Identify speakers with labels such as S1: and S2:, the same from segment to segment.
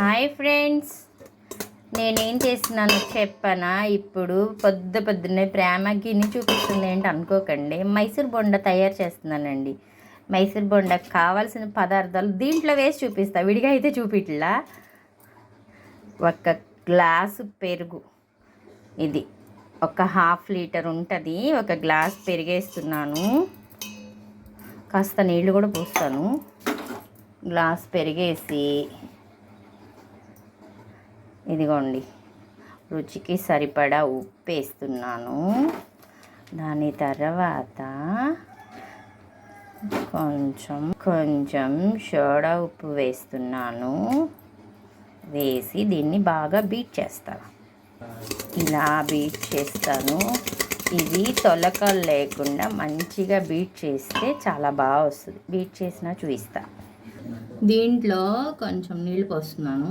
S1: Hi friends, నేనేం చేస్తున్నానో చెప్పనా? ఇప్పుడు పొద్దున్నే ప్రేమ గిన్నె చూపిస్తుంది ఏంటి అనుకోకండి. మైసూర్ బొండ తయారు చేస్తున్నానండి. మైసూర్ బొండకు కావాల్సిన పదార్థాలు దీంట్లో వేసి చూపిస్తా, విడిగా అయితే చూపిట్లా. ఒక గ్లాసు పెరుగు, ఇది ఒక హాఫ్ లీటర్ ఉంటుంది. ఒక గ్లాస్ పెరిగేస్తున్నాను, కాస్త నీళ్ళు కూడా పోస్తాను. గ్లాస్ పెరిగేసి ఇదిగోండి రుచికి సరిపడా ఉప్పు వేస్తున్నాను. దాని తర్వాత కొంచెం సోడా ఉప్పు వేస్తున్నాను. వేసి దీన్ని బాగా బీట్ చేస్తాను. ఇలా బీట్ చేస్తాను. ఇది తొలకలు లేకుండా మంచిగా బీట్ చేస్తే చాలా బాగా వస్తుంది. బీట్ చేసినా చూపిస్తా. దీంట్లో కొంచెం నీళ్ళు పోస్తున్నాను.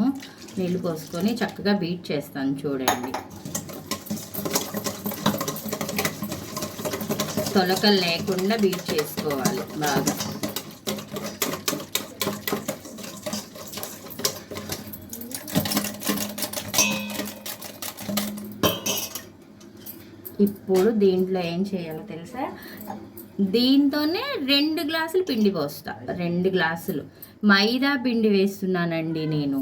S1: నీళ్ళు పోసుకొని చక్కగా బీట్ చేస్తాను. చూడండి, తొలకలు లేకుండా బీట్ చేసుకోవాలి బాగా. ఇప్పుడు దీంట్లో ఏం చేయాలో తెలుసా? దీంతోనే 2 గ్లాసులు పిండి పోస్తా. 2 గ్లాసులు మైదా పిండి వేస్తున్నానండి నేను.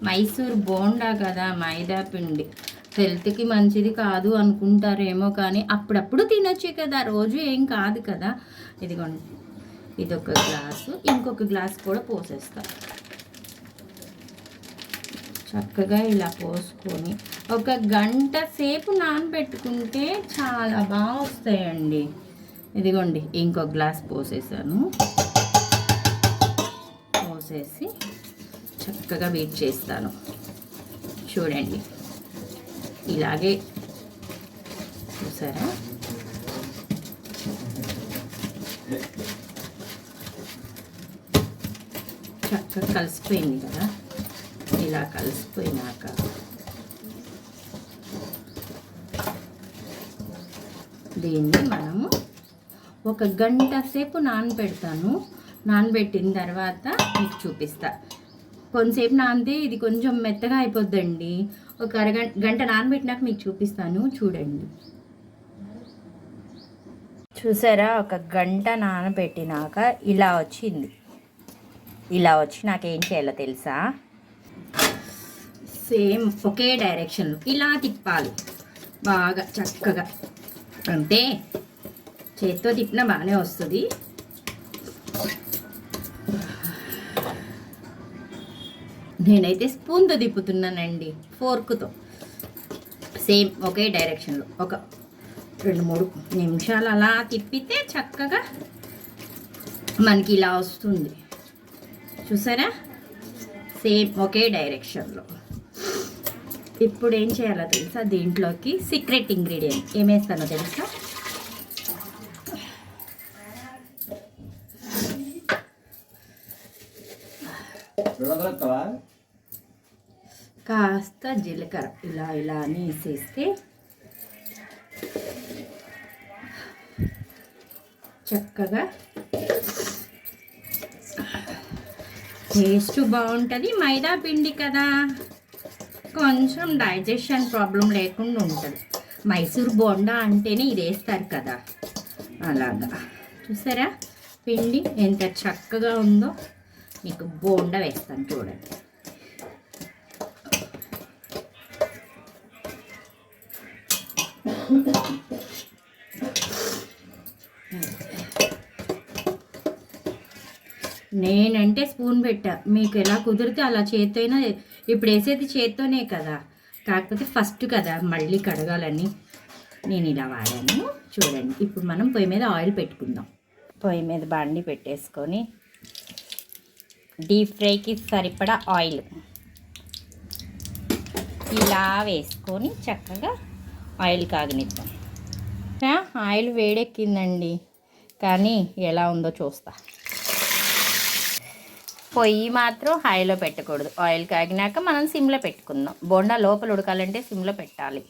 S1: మైసూర్ బోండా కదా, మైదా పిండి హెల్త్కి మంచిది కాదు అనుకుంటారేమో, కానీ అప్పుడప్పుడు తినొచ్చు కదా, రోజు ఏం కాదు కదా. ఇదిగోండి, ఇదొక గ్లాసు, ఇంకొక గ్లాస్ కూడా పోసేస్తా. చక్కగా ఇలా పోసుకొని ఒక గంట సేపు నానబెట్టుకుంటే చాలా బాగా వస్తాయండి. ఇదిగోండి, ఇంకొక గ్లాస్ పోసేసాను. పోసేసి చక్కగా బీట్ చేస్తాను. చూడండి, ఇలాగే చూసారా? చక్కగా కలిసిపోయింది కదా. ఇలా కలిసిపోయినాక దీన్ని మనము ఒక గంట సేపు నానబెడతాను. నానబెట్టిన తర్వాత మీకు చూపిస్తా. కొంతసేపు నానితే ఇది కొంచెం మెత్తగా అయిపోద్దండి. ఒక గంట నానబెట్టినాక మీకు చూపిస్తాను. చూడండి, చూసారా? ఒక గంట నానబెట్టినాక ఇలా వచ్చింది. ఇలా వచ్చి నాకేం చేయాలో తెలుసా? సేమ్ ఒకే డైరెక్షన్లో ఇలా తిప్పాలి బాగా చక్కగా. అంటే చేత్తో తిప్పినా బాగానే వస్తుంది. నేనైతే స్పూన్తో తిప్పుతున్నానండి, ఫోర్క్తో. సేమ్ ఒకే డైరెక్షన్లో ఒక 2-3 నిమిషాలు అలా తిప్పితే చక్కగా మనకి ఇలా వస్తుంది. చూసారా? సేమ్ ఒకే డైరెక్షన్లో. ఇప్పుడు ఏం చేయాలో తెలుసా? దీంట్లోకి సీక్రెట్ ఇంగ్రీడియంట్ ఏమేస్తానో తెలుసా? కాస్త జీలకర్ర ఇలా అని వేసేస్తే చక్కగా టేస్ట్ బాగుంటుంది. మైదా పిండి కదా, కొంచెం డైజెషన్ ప్రాబ్లం లేకుండా ఉంటుంది. మైసూర్ బోండా అంటేనే ఇది వేస్తారు కదా, అలాగా. చూసారా పిండి ఎంత చక్కగా ఉందో? మీకు బోండా వేస్తాను చూడండి. నేనంటే స్పూన్ పెట్టా, మీకు ఎలా కుదిరితే అలా చేత్తోనే. ఇప్పుడు వేసేది చేత్తోనే కదా, కాకపోతే ఫస్ట్ కదా మళ్ళీ కడగాలని నేను ఇలా వాడాను. చూడండి, ఇప్పుడు మనం పొయ్యి మీద ఆయిల్ పెట్టుకుందాం. పొయ్యి మీద బండి పెట్టేసుకొని డీప్ ఫ్రైకి సరిపడా ఆయిల్ ఇలా వేసుకొని చక్కగా ఆయిల్ కాగనిద్దాం. ఆయిల్ వేడెక్కిందండి, కానీ ఎలా ఉందో చూస్తా. పొయ్యి మాత్రం హైలో పెట్టకూడదు. ఆయిల్ కాగినాక మనం సిమ్లో పెట్టుకుందాం. బోండా లోపల ఉడకాలంటే సిమ్లో పెట్టాలి.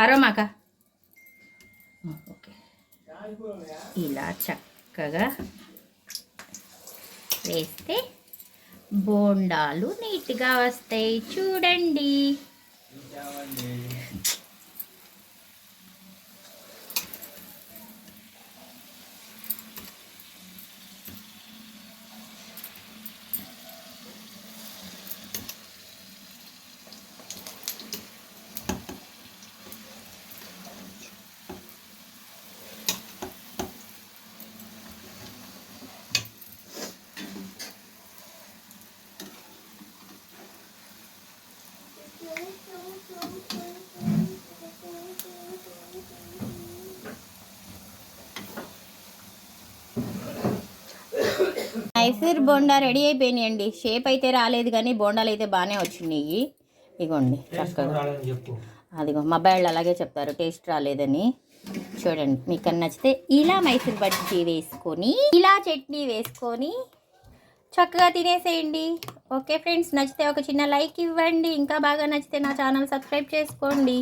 S1: అరోమాక ఓకే, ఇలా చక్కగా వేస్తే బోండాలు నీట్గా వస్తాయి. చూడండి. మైసూర్ బోండా రెడీ అయిపోయినాయండి. షేప్ అయితే రాలేదు కానీ బోండాలు అయితే బాగానే వచ్చినాయి. ఇగోండి చక్కగా. అదిగో మా అబ్బాయిళ్ళు అలాగే చెప్తారు టేస్ట్ రాలేదని. చూడండి, మీకు నచ్చితే ఇలా మైసూర్ బజ్జీ వేసుకొని ఇలా చట్నీ వేసుకొని చక్కగా తినేసేయండి. ఓకే ఫ్రెండ్స్, నచ్చితే ఒక చిన్న లైక్ ఇవ్వండి. ఇంకా బాగా నచ్చితే నా ఛానల్ సబ్స్క్రైబ్ చేసుకోండి.